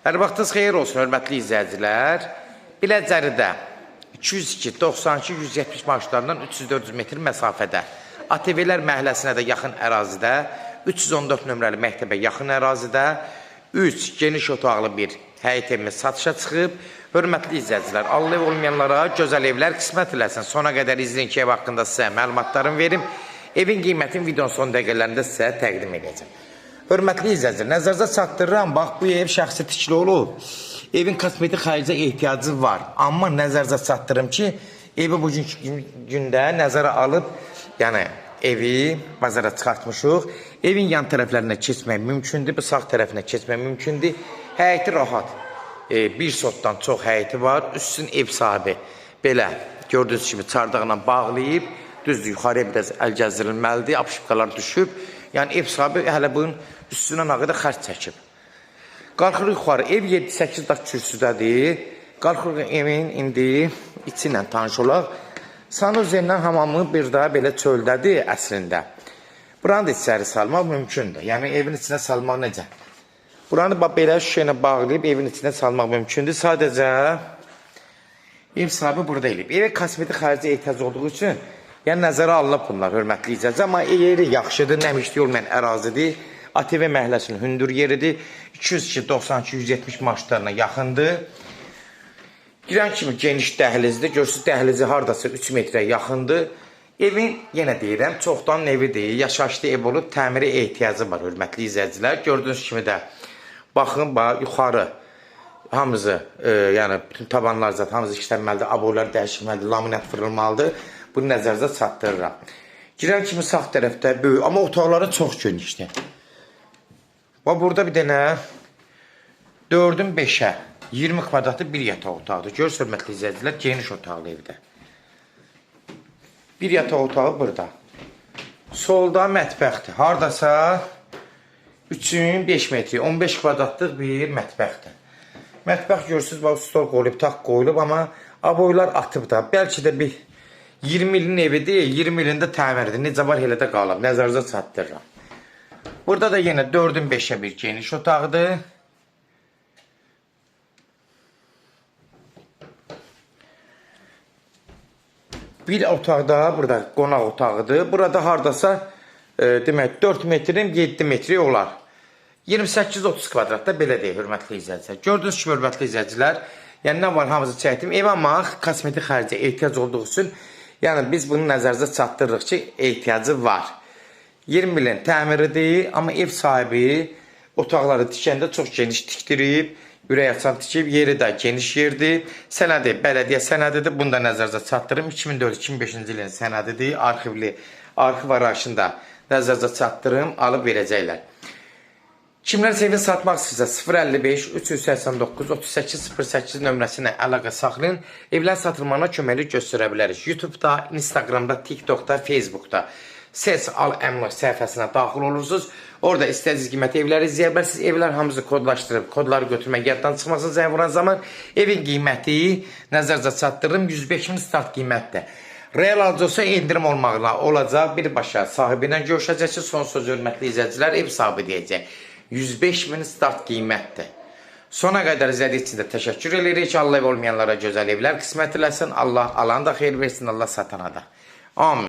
Hər vaxtınız xeyir olsun, hörmətli izləyicilər. Biləcəridə 202-92-170 marşlarından 300-400 metr məsafədə, ATV-lər məhəlləsinə də yaxın ərazidə, 314 nömrəli məktəbə yaxın ərazidə 3 geniş otaqlı bir həyət evimiz satışa çıxıb. Hörmətli izləyicilər, Allah olmayanlara gözəl evlər qismət eləsin. Sona qədər izləyin ki, ev haqqında sizə məlumatlarımı verim. Evin qiymətini videonun son dəqiqələrində sizə təqdim edəcəm. Hörmətli izləyicilər, nəzərinizə çatdırıram, bax bu ev şəxsi tikili olub. Evin kosmetik xərcə ehtiyacı var. Amma nəzərinizə çatdırım ki, evi bugünkü gündə nəzərə alıb, yəni evi bazara çıxartmışıq. Evin yan tərəflərinə keçmək mümkündür, bu sağ tərəfinə keçmək mümkündür. Həyəti rahat. Bir sotdan çox həyəti var. Üstün ev sahibi belə gördüyünüz kimi çardaqla bağlayıb, düzdür, yuxarıya biraz əl gəzdirilməlidir, apışıqalar düşüb. Yəni ev sahibi hələ bunun üstünə nə qədər xərc çəkib. Qalxırıq yuxarı, ev 7-8 daş kürsüdədir. Qalxırıq evin indi içi ilə tanış olaq. Sanuzelindən hamamı bir daha belə çöldədir əslində. Buranı da içəri salmaq mümkündür. Yəni evin içinə salmaq necə? Buranı belə şüşə ilə bağlayıb evin içinə salmaq mümkündür. Sadəcə ev sahibi burada eləyib. Evə kosmetik xərci ehtiyac olduğu üçün yəni nəzərə alınıb bunlar, hörmətli izləyicilər. Amma yeri yaxşıdır, nəmişlik olmayan ərazidir. ATV məhəlləsinin hündür yeridir. 202-92-170 marşlarına yaxındır. Girən kimi geniş dəhlizdir. Görsünüz dəhlizi haradasa 3 metrə yaxındır. Evin, yenə deyirəm, çoxdan evidir. Yaşayışlı ev olub, təmiri ehtiyacı var, hörmətli izləyicilər. Gördüyünüz kimi də baxın, yuxarı hamısı, yəni bütün tabanlar zaten hamısı işlənməlidir, aboylar dəyişilməlidir, laminat fırılmalıdır. Bunu nəzərinizə çatdırıram. Girən kimi sağ tərəfdə böyük, amma otaqları çox genişdir. Bax, burada bir dənə 4-ün 5-ə 20 kvadratlı bir yataq otaqdır. Görürsünüz, hörmətli izləyicilər, geniş otaqlı evdə. Bir yataq otağı burada. Solda mətbəxdir. Haradasa 3-ün 5 metri, 15 kvadratlıq bir mətbəxdir. Mətbəx görürsünüz, bax, stol qoyulub, taq qoyulub, amma aboylar atıb da. Bəlkə də bir 20 ilin evidir, 20 ilində təmirdir. Necə var, elə də qalıb. Nəzərinizə çatdırıram. Burada da yenə 4-ün 5-ə bir geniş otaqdır. Bir otaqda, burada qonaq otağıdır. Burada haradasa, demək, 4 metrin 7 metri olar. 28-30 kvadratda belə deyil, hörmətli izləyicilər. Gördüyünüz kimi, hörmətli izləyicilər, yəni nə var, hamısı çəkdim. Ev amma kosmetik xərcə ehtiyac olduğu üçün, yəni biz bunu nəzərinizə çatdırırıq ki, ehtiyacı var. 20 ilin təmiridir, amma ev sahibi otaqları tikəndə çox geniş tikdirib, ürək açan tikib, yeri də geniş yerdir. Sənədi, bələdiyyə sənədidir, bunu da nəzərinizə çatdırım. 2004-2005-ci ilin sənədidir, arxiv arayışında nəzərinizə çatdırım, alıb verəcəklər. Kimlərsə evini satmaq istəyirsə 055-389-3808 nömrəsinə əlaqə saxlayın. Evlər satılmağına köməklik göstərə bilərik. YouTube'da, Instagram'da, TikTok'da, Facebook'da Ses Al Əmlak səhifəsinə daxil olursunuz. Orada istədiyiniz qiyməti evləri izləyə bilərsiniz. Evlər hamısı kodlaşdırıb, kodları götürmək yaddan çıxmasın zəng vuran zaman evin qiyməti nəzərinizə çatdırırım 105 min start qiymətdir. Real alıcısı endirim olmaqla olacaq. Birbaşa sahibi ilə görüşəcək ki, son söz hörmətli izləyicilər ev sahibi deyəcək. 105 min start qiymətdir. Sona qədər izlədiyi üçün də təşəkkür edirik ki, Allah olmayanlara gözəl evlər qismət eləsin. Allah alan da xeyir versin, Allah satana da. Amin.